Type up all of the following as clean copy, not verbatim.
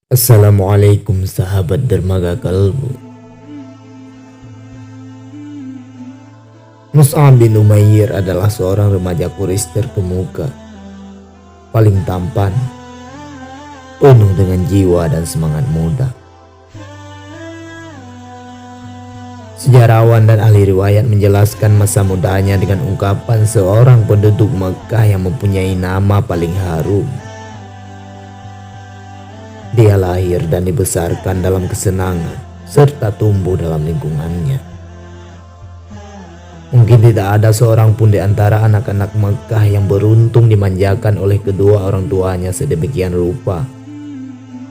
Assalamualaikum sahabat dermaga kalbu. Mus'ab bin Umair adalah seorang remaja Quraisy terkemuka, paling tampan, penuh dengan jiwa dan semangat muda. Sejarawan dan ahli riwayat menjelaskan masa mudanya dengan ungkapan seorang penduduk Mekah yang mempunyai nama paling harum. Dia lahir dan dibesarkan dalam kesenangan serta tumbuh dalam lingkungannya. Mungkin tidak ada seorang pun di antara anak-anak Mekah yang beruntung dimanjakan oleh kedua orang tuanya sedemikian rupa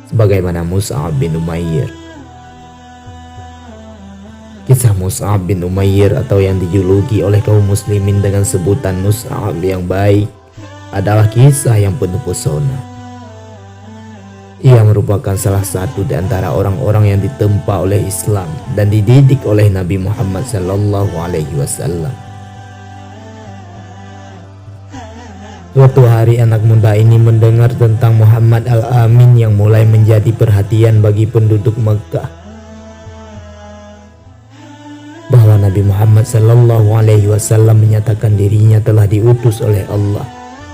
sebagaimana Mus'ab bin Umair. Kisah Mus'ab bin Umair atau yang dijuluki oleh kaum muslimin dengan sebutan Mus'ab yang baik adalah kisah yang penuh pesona. Ia merupakan salah satu di antara orang-orang yang ditempa oleh Islam dan dididik oleh Nabi Muhammad SAW. Suatu hari anak muda ini mendengar tentang Muhammad Al-Amin yang mulai menjadi perhatian bagi penduduk Mekah, bahwa Nabi Muhammad SAW menyatakan dirinya telah diutus oleh Allah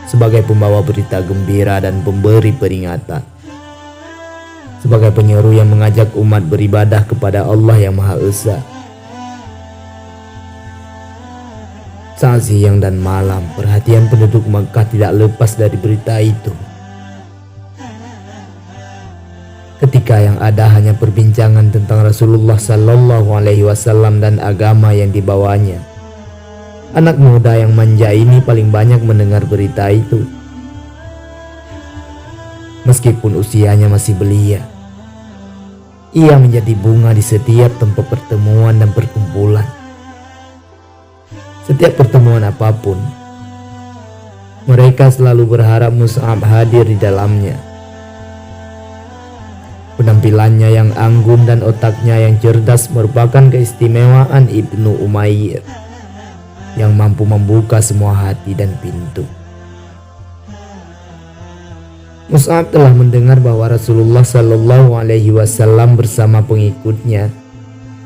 sebagai pembawa berita gembira dan pemberi peringatan, sebagai penyeru yang mengajak umat beribadah kepada Allah yang Maha Esa. Saat siang dan malam, perhatian penduduk Mekah tidak lepas dari berita itu. Ketika yang ada hanya perbincangan tentang Rasulullah SAW dan agama yang dibawanya, anak muda yang manja ini paling banyak mendengar berita itu. Meskipun usianya masih belia, ia menjadi bunga di setiap tempat pertemuan dan perkumpulan. Setiap pertemuan apapun, mereka selalu berharap Mus'ab hadir di dalamnya. Penampilannya yang anggun dan otaknya yang cerdas merupakan keistimewaan Ibnu Umair yang mampu membuka semua hati dan pintu. Mus'ab telah mendengar bahwa Rasulullah SAW bersama pengikutnya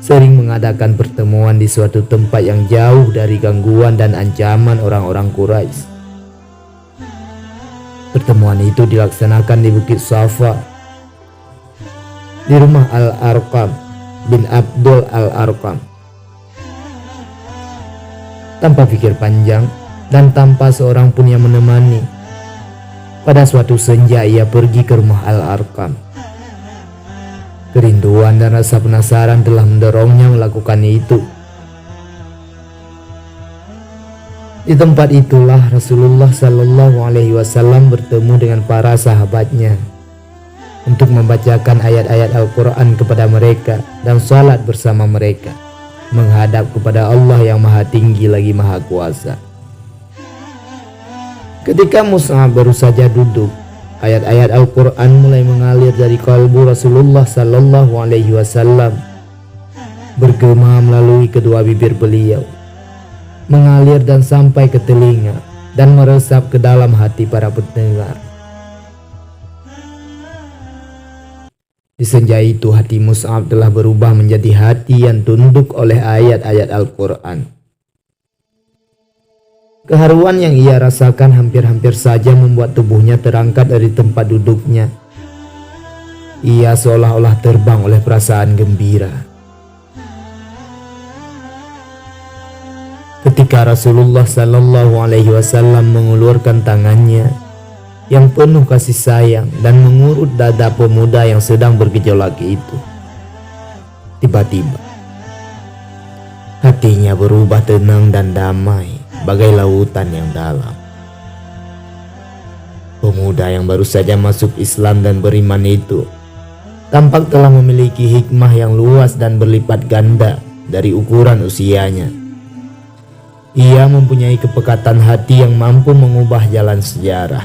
sering mengadakan pertemuan di suatu tempat yang jauh dari gangguan dan ancaman orang-orang Quraisy. Pertemuan itu dilaksanakan di Bukit Safa, di rumah Al-Arqam bin Abdul Al-Arqam. Tanpa pikir panjang dan tanpa seorang pun yang menemani, pada suatu senja ia pergi ke rumah Al-Arqam. Kerinduan dan rasa penasaran telah mendorongnya melakukan itu. Di tempat itulah Rasulullah SAW bertemu dengan para sahabatnya untuk membacakan ayat-ayat Al-Quran kepada mereka dan salat bersama mereka, menghadap kepada Allah yang Maha Tinggi lagi Maha Kuasa. Ketika Mus'ab baru saja duduk, ayat-ayat Al-Quran mulai mengalir dari kalbu Rasulullah SAW, bergema melalui kedua bibir beliau, mengalir dan sampai ke telinga dan meresap ke dalam hati para pendengar. Di senja itu hati Mus'ab telah berubah menjadi hati yang tunduk oleh ayat-ayat Al-Quran. Keharuan yang ia rasakan hampir-hampir saja membuat tubuhnya terangkat dari tempat duduknya. Ia seolah-olah terbang oleh perasaan gembira. Ketika Rasulullah SAW mengulurkan tangannya yang penuh kasih sayang dan mengurut dada pemuda yang sedang bergejolak itu, tiba-tiba hatinya berubah tenang dan damai bagai lautan yang dalam. Pemuda yang baru saja masuk Islam dan beriman itu tampak telah memiliki hikmah yang luas dan berlipat ganda dari ukuran usianya. Ia mempunyai kepekatan hati yang mampu mengubah jalan sejarah.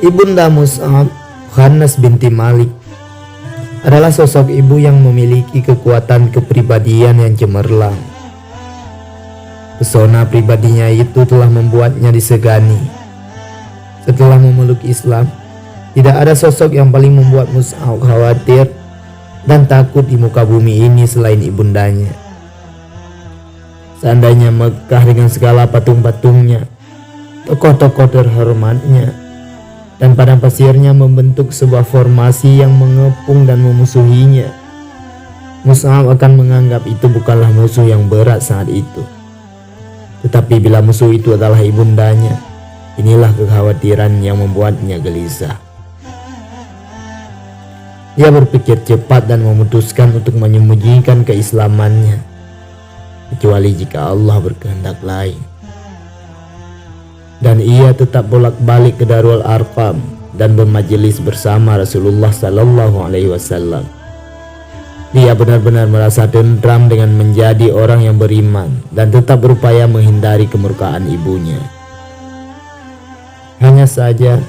Ibunda Mus'ab, Khannas binti Malik, adalah sosok ibu yang memiliki kekuatan kepribadian yang cemerlang. Pesona pribadinya itu telah membuatnya disegani. Setelah memeluk Islam, Tidak ada sosok yang paling membuat Mus'ab khawatir dan takut di muka bumi ini selain ibundanya. Seandainya Mekah dengan segala patung-patungnya, tokoh-tokoh terhormatnya, dan padang pasirnya membentuk sebuah formasi yang mengepung dan memusuhinya, Mus'ab akan menganggap itu bukanlah musuh yang berat saat itu. Tetapi bila musuh itu adalah ibundanya, inilah kekhawatiran yang membuatnya gelisah. Dia berpikir cepat dan memutuskan untuk menyembunyikan keislamannya, kecuali jika Allah berkehendak lain. Dan ia tetap bolak-balik ke Darul Arqam dan bermajelis bersama Rasulullah Sallallahu Alaihi Wasallam. Dia benar-benar merasa tentram dengan menjadi orang yang beriman dan tetap berupaya menghindari kemurkaan ibunya. Hanya saja,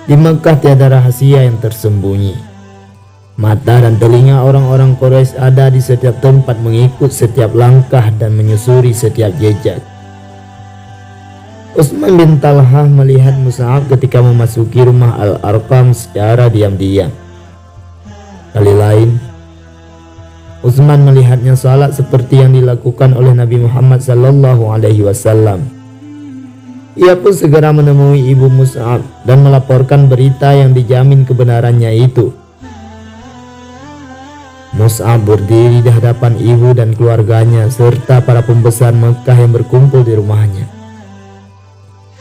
di Mekah tiada rahasia yang tersembunyi. Mata dan telinga orang-orang Quraisy ada di setiap tempat, mengikut setiap langkah dan menyusuri setiap jejak. Utsman bin Talhah melihat Mus'ab ketika memasuki rumah Al-Arqam secara diam-diam. Kali lain, Utsman melihatnya salat seperti yang dilakukan oleh Nabi Muhammad sallallahu alaihi wasallam. Ia pun segera menemui ibu Mus'ab dan melaporkan berita yang dijamin kebenarannya itu. Mus'ab berdiri di hadapan ibu dan keluarganya serta para pembesar Mekah yang berkumpul di rumahnya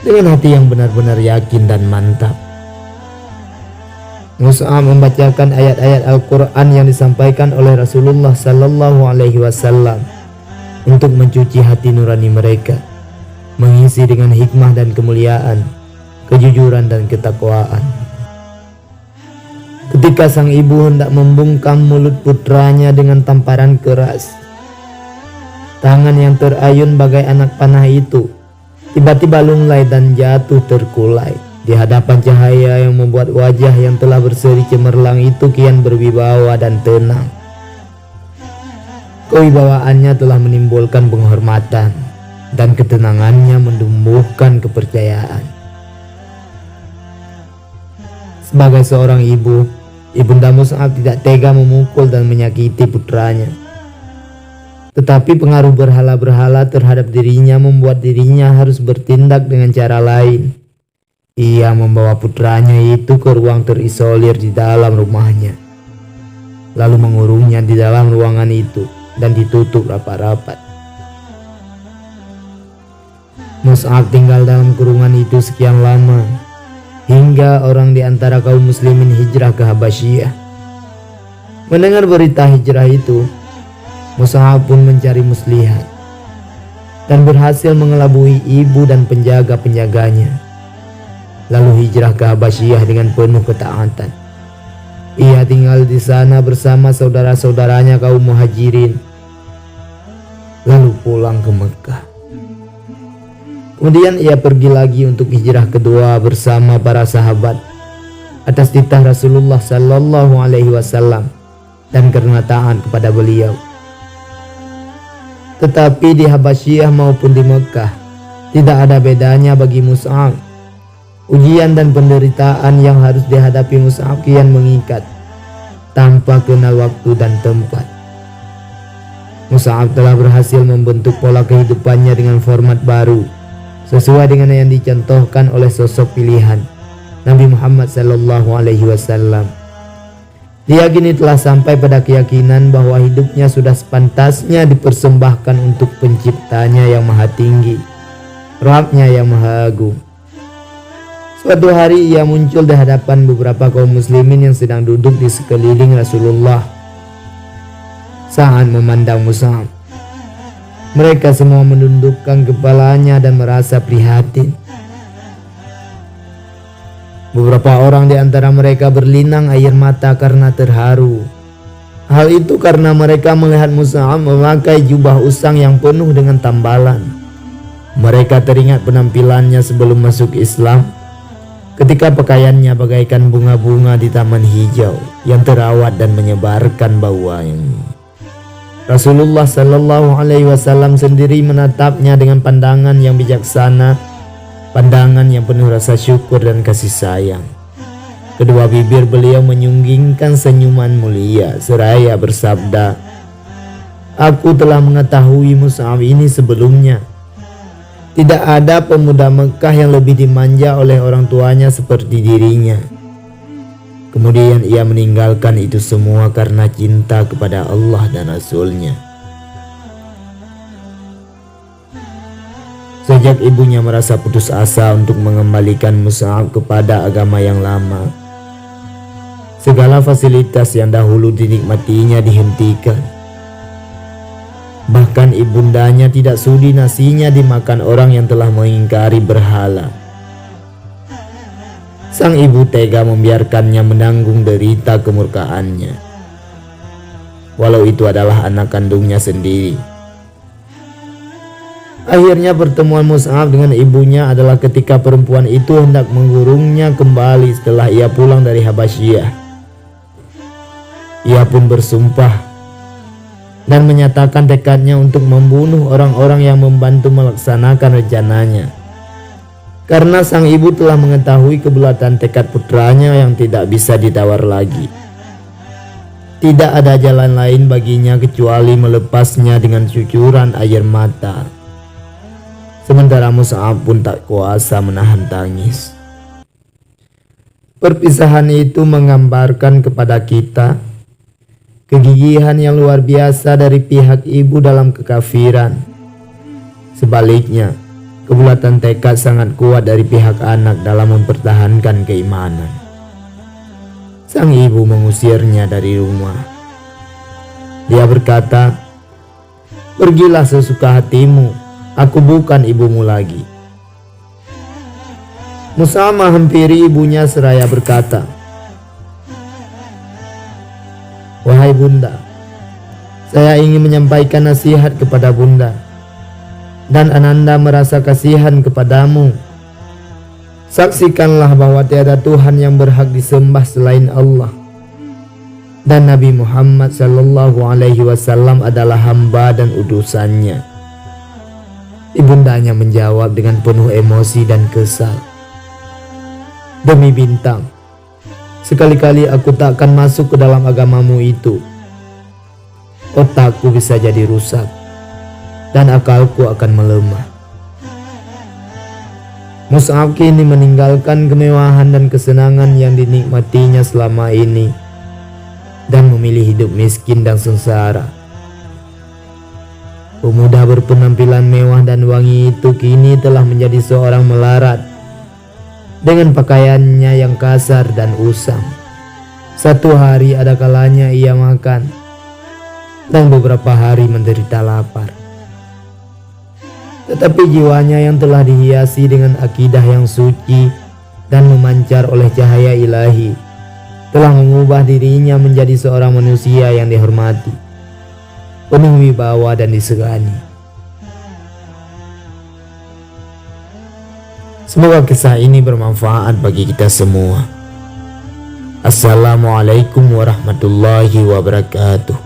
dengan hati yang benar-benar yakin dan mantap. Mus'ab membacakan ayat-ayat Al-Quran yang disampaikan oleh Rasulullah Sallallahu Alaihi Wasallam untuk mencuci hati nurani mereka, mengisi dengan hikmah dan kemuliaan, kejujuran dan ketakwaan. Ketika sang ibu hendak membungkam mulut putranya dengan tamparan keras, tangan yang terayun bagai anak panah itu tiba-tiba lunglai dan jatuh terkulai di hadapan cahaya yang membuat wajah yang telah berseri cemerlang itu kian berwibawa dan tenang. Kewibawaannya telah menimbulkan penghormatan dan ketenangannya menumbuhkan kepercayaan. Sebagai seorang ibu, Ibunda Mus'ab tidak tega memukul dan menyakiti putranya. Tetapi pengaruh berhala-berhala terhadap dirinya membuat dirinya harus bertindak dengan cara lain. Ia membawa putranya itu ke ruang terisolir di dalam rumahnya, lalu mengurungnya di dalam ruangan itu dan ditutup rapat-rapat. Mus'ab tinggal dalam kurungan itu sekian lama, hingga orang di antara kaum muslimin hijrah ke Habasyiyah. Mendengar berita hijrah itu, Mus'ab pun mencari muslihat dan berhasil mengelabui ibu dan penjaga-penjaganya, lalu hijrah ke Habasyiyah dengan penuh ketaatan. Ia tinggal di sana bersama saudara-saudaranya kaum muhajirin, lalu pulang ke Mekah. Kemudian ia pergi lagi untuk hijrah kedua bersama para sahabat atas titah Rasulullah Sallallahu Alaihi Wasallam dan karena taat kepada beliau. Tetapi di Habasyiyah maupun di Mekah tidak ada bedanya bagi Mus'ab. Ujian dan penderitaan yang harus dihadapi Mus'ab kian mengikat tanpa kenal waktu dan tempat. Mus'ab telah berhasil membentuk pola kehidupannya dengan format baru, sesuai dengan yang dicontohkan oleh sosok pilihan Nabi Muhammad Sallallahu Alaihi Wasallam. Dia kini telah sampai pada keyakinan bahwa hidupnya sudah sepantasnya dipersembahkan untuk penciptanya yang maha tinggi, Rabb-Nya yang maha agung. Suatu hari ia muncul di hadapan beberapa kaum muslimin yang sedang duduk di sekeliling Rasulullah. Saat memandang Mus'ab, mereka semua menundukkan kepalanya dan merasa prihatin. Beberapa orang di antara mereka berlinang air mata karena terharu. Hal itu karena mereka melihat Mus'ab memakai jubah usang yang penuh dengan tambalan. Mereka teringat penampilannya sebelum masuk Islam, ketika pakaiannya bagaikan bunga-bunga di taman hijau yang terawat dan menyebarkan bau wangi. Rasulullah Sallallahu Alaihi Wasallam sendiri menatapnya dengan pandangan yang bijaksana, pandangan yang penuh rasa syukur dan kasih sayang. Kedua bibir beliau menyunggingkan senyuman mulia seraya bersabda, "Aku telah mengetahui Mus'ab ini sebelumnya. Tidak ada pemuda Mekah yang lebih dimanja oleh orang tuanya seperti dirinya." Kemudian ia meninggalkan itu semua karena cinta kepada Allah dan Rasul-Nya. Sejak ibunya merasa putus asa untuk mengembalikan Mus'ab kepada agama yang lama, segala fasilitas yang dahulu dinikmatinya dihentikan. Bahkan ibundanya tidak sudi nasinya dimakan orang yang telah mengingkari berhala. Sang ibu tega membiarkannya menanggung derita kemurkaannya, walau itu adalah anak kandungnya sendiri. Akhirnya pertemuan Mus'ab dengan ibunya adalah ketika perempuan itu hendak mengurungnya kembali setelah ia pulang dari Habasyah. Ia pun bersumpah dan menyatakan tekadnya untuk membunuh orang-orang yang membantu melaksanakan rencananya. Karena sang ibu telah mengetahui kebulatan tekad putranya yang tidak bisa ditawar lagi. Tidak ada jalan lain baginya kecuali melepasnya dengan cucuran air mata. Sementara Mus'ab pun tak kuasa menahan tangis. Perpisahan itu menggambarkan kepada kita kegigihan yang luar biasa dari pihak ibu dalam kekafiran. Sebaliknya, kebulatan tekad sangat kuat dari pihak anak dalam mempertahankan keimanan. Sang ibu mengusirnya dari rumah. Dia berkata, "Pergilah sesuka hatimu, aku bukan ibumu lagi." Mus'ab menghampiri ibunya seraya berkata, "Wahai bunda, saya ingin menyampaikan nasihat kepada bunda, dan Ananda merasa kasihan kepadamu. Saksikanlah bahwa tiada Tuhan yang berhak disembah selain Allah, dan Nabi Muhammad sallallahu alaihi wasallam adalah hamba dan utusannya." Ibundanya menjawab dengan penuh emosi dan kesal, "Demi bintang, sekali-kali aku tak akan masuk ke dalam agamamu itu. Otakku bisa jadi rusak dan akalku akan melemah." Mus'ab kini meninggalkan kemewahan dan kesenangan yang dinikmatinya selama ini dan memilih hidup miskin dan sengsara. Pemuda berpenampilan mewah dan wangi itu kini telah menjadi seorang melarat dengan pakaiannya yang kasar dan usang. Satu hari ada kalanya ia makan, dan beberapa hari menderita lapar. Tetapi jiwanya yang telah dihiasi dengan akidah yang suci dan memancar oleh cahaya ilahi telah mengubah dirinya menjadi seorang manusia yang dihormati, penuh wibawa dan disegani. Semoga kisah ini bermanfaat bagi kita semua. Assalamualaikum warahmatullahi wabarakatuh.